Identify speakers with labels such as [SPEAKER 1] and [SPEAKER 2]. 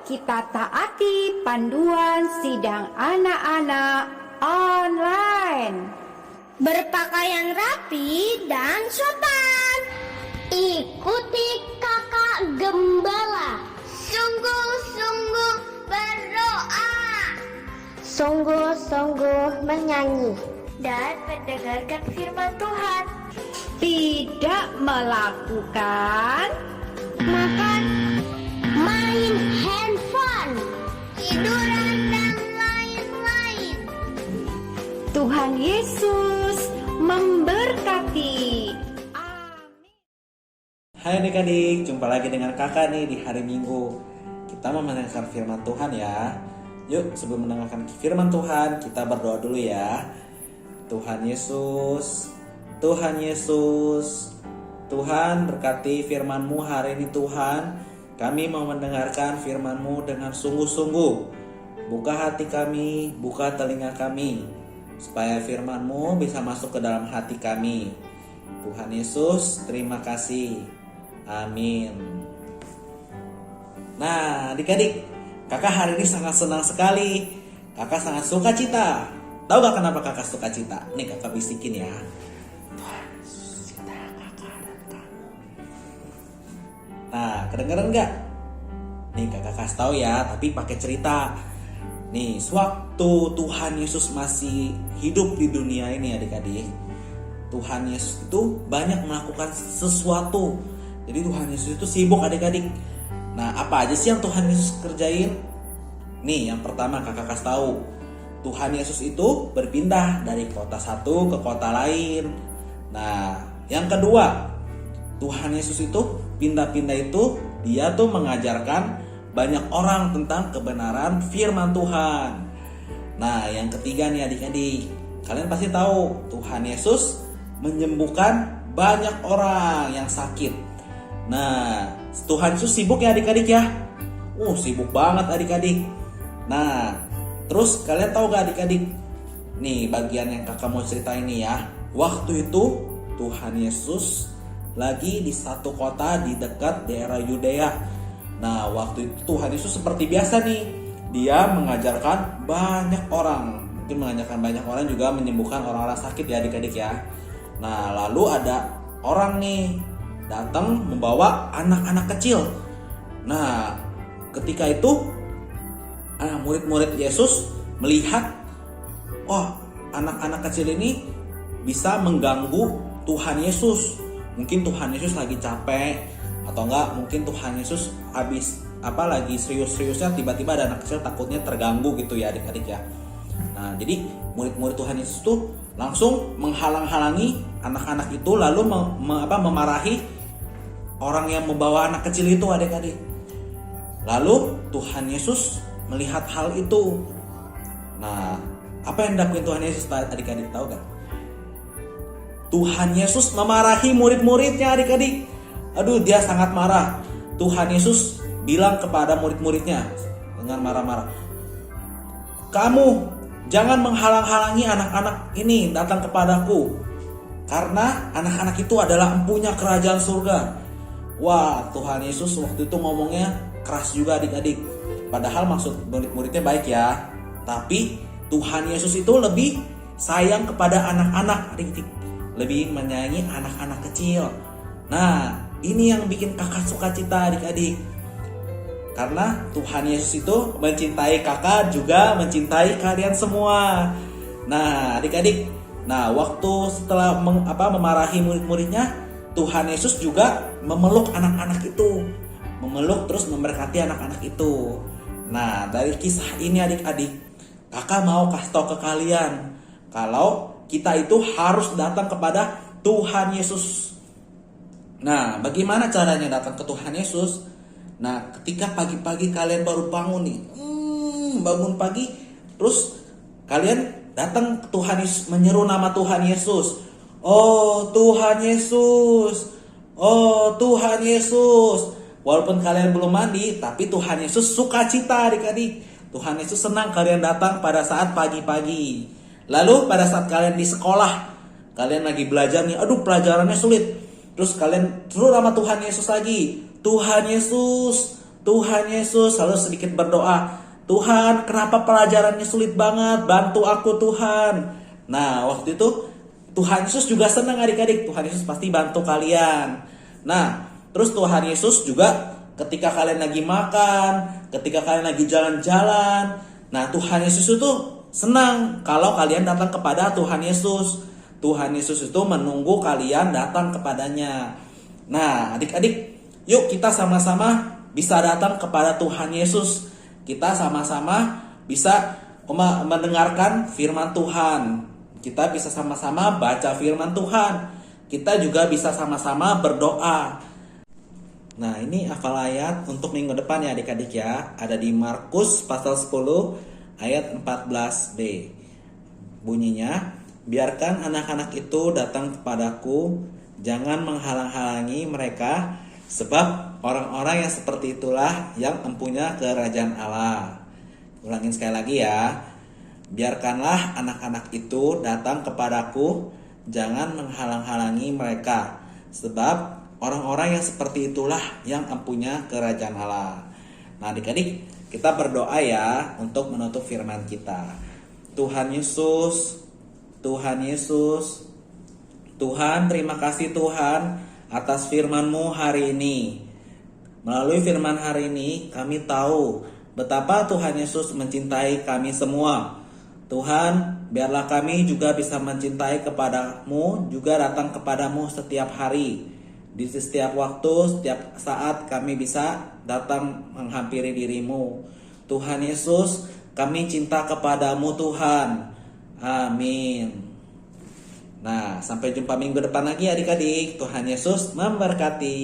[SPEAKER 1] kita taati panduan sidang anak-anak online.
[SPEAKER 2] Berpakaian rapi dan sopan. Ikuti kakak gembala. Sungguh-sungguh berdoa. Sungguh-sungguh menyanyi. Dan mendengarkan firman Tuhan.
[SPEAKER 1] Tidak melakukan
[SPEAKER 2] Makan, main handphone, tiduran dan lain-lain.
[SPEAKER 1] Tuhan Yesus memberkati.
[SPEAKER 3] Hai adik-adik, jumpa lagi dengan kakak nih di hari Minggu. Kita mau mendengarkan firman Tuhan ya. Yuk sebelum mendengarkan firman Tuhan, kita berdoa dulu ya. Tuhan Yesus, Tuhan Yesus, Tuhan berkati firman-Mu hari ini Tuhan. Kami mau mendengarkan firman-Mu dengan sungguh-sungguh. Buka hati kami, buka telinga kami, supaya firman-Mu bisa masuk ke dalam hati kami. Tuhan Yesus, terima kasih. Amin. Nah adik-adik, kakak hari ini sangat senang sekali. Kakak sangat suka cita. Tahu gak kenapa kakak suka cita? Nih kakak bisikin ya. Tuhan Yesus cinta kakak dan kamu. Nah kedengeran gak? Nih kakak kasih tahu ya, tapi pakai cerita. Nih sewaktu Tuhan Yesus masih hidup di dunia ini adik-adik, Tuhan Yesus itu banyak melakukan sesuatu. Jadi Tuhan Yesus itu sibuk adik-adik. Nah apa aja sih yang Tuhan Yesus kerjain? Nih yang pertama kakak kasih tahu, Tuhan Yesus itu berpindah dari kota satu ke kota lain. Nah yang kedua, Tuhan Yesus itu pindah-pindah itu dia tuh mengajarkan banyak orang tentang kebenaran firman Tuhan. Nah yang ketiga nih adik-adik, kalian pasti tahu Tuhan Yesus menyembuhkan banyak orang yang sakit. Nah Tuhan Yesus sibuk ya adik-adik ya. Sibuk banget adik-adik. Nah terus kalian tahu gak adik-adik? Nih bagian yang kakak mau cerita ini ya. Waktu itu Tuhan Yesus lagi di satu kota di dekat daerah Yudea. Nah waktu itu Tuhan Yesus seperti biasa nih, dia mengajarkan banyak orang. Mungkin mengajarkan banyak orang juga menyembuhkan orang-orang sakit ya adik-adik ya. Nah lalu ada orang nih datang membawa anak-anak kecil. Nah ketika itu murid-murid Yesus melihat, anak-anak kecil ini bisa mengganggu Tuhan Yesus. Mungkin Tuhan Yesus lagi capek, atau enggak mungkin Tuhan Yesus lagi serius-seriusnya, tiba-tiba ada anak kecil takutnya terganggu gitu ya adik-adik ya. Nah jadi murid-murid Tuhan Yesus tuh langsung menghalang-halangi anak-anak itu, lalu memarahi orang yang membawa anak kecil itu adik-adik. Lalu Tuhan Yesus melihat hal itu. Nah, apa yang dilakukan Tuhan Yesus adik-adik tahu gak? Tuhan Yesus memarahi murid-muridnya adik-adik. Dia sangat marah. Tuhan Yesus bilang kepada murid-muridnya dengan marah-marah, "Kamu jangan menghalang-halangi anak-anak ini datang kepadaku, karena anak-anak itu adalah empunya kerajaan surga." Wah, Tuhan Yesus waktu itu ngomongnya keras juga adik-adik. Padahal maksud murid-muridnya baik ya. Tapi Tuhan Yesus itu lebih sayang kepada anak-anak adik-adik, lebih menyayangi anak-anak kecil. Nah ini yang bikin kakak suka cita adik-adik. Karena Tuhan Yesus itu mencintai kakak, juga mencintai kalian semua. Nah adik-adik, waktu setelah memarahi murid-muridnya, Tuhan Yesus juga memeluk anak-anak itu, memeluk terus memberkati anak-anak itu. Nah dari kisah ini adik-adik, kakak mau kasih tahu ke kalian kalau kita itu harus datang kepada Tuhan Yesus. Nah bagaimana caranya datang ke Tuhan Yesus? Nah ketika pagi-pagi kalian baru bangun nih, bangun pagi, terus kalian datang ke Tuhan Yesus, menyeru nama Tuhan Yesus. Oh Tuhan Yesus, oh Tuhan Yesus. Walaupun kalian belum mandi, tapi Tuhan Yesus suka cita adik-adik. Tuhan Yesus senang kalian datang pada saat pagi-pagi. Lalu pada saat kalian di sekolah, kalian lagi belajar nih, pelajarannya sulit. Terus kalian suruh nama Tuhan Yesus lagi. Tuhan Yesus, Tuhan Yesus selalu sedikit berdoa, Tuhan, kenapa pelajarannya sulit banget? Bantu aku Tuhan. Nah, waktu itu Tuhan Yesus juga senang adik-adik. Tuhan Yesus pasti bantu kalian. Nah, terus Tuhan Yesus juga ketika kalian lagi makan, ketika kalian lagi jalan-jalan, nah Tuhan Yesus itu senang kalau kalian datang kepada Tuhan Yesus. Tuhan Yesus itu menunggu kalian datang kepadanya. Nah, adik-adik, yuk kita sama-sama bisa datang kepada Tuhan Yesus. Kita sama-sama bisa mendengarkan firman Tuhan. Kita bisa sama-sama baca firman Tuhan. Kita juga bisa sama-sama berdoa. Nah, ini hafal ayat untuk minggu depan ya adik-adik ya. Ada di Markus pasal 10 ayat 14b. Bunyinya, biarkan anak-anak itu datang kepadaku, jangan menghalang-halangi mereka, sebab orang-orang yang seperti itulah yang empunya kerajaan Allah. Ulangin sekali lagi ya. Biarkanlah anak-anak itu datang kepadaku, jangan menghalang-halangi mereka, sebab orang-orang yang seperti itulah yang empunya kerajaan Allah. Nah adik-adik, kita berdoa ya untuk menutup firman kita. Tuhan Yesus, Tuhan Yesus, Tuhan, terima kasih Tuhan atas firman-Mu hari ini. Melalui firman hari ini kami tahu betapa Tuhan Yesus mencintai kami semua. Tuhan, biarlah kami juga bisa mencintai kepadamu, juga datang kepadamu setiap hari. Di setiap waktu, setiap saat kami bisa datang menghampiri dirimu. Tuhan Yesus, kami cinta kepadamu Tuhan. Amin. Nah, sampai jumpa minggu depan lagi adik-adik. Tuhan Yesus memberkati.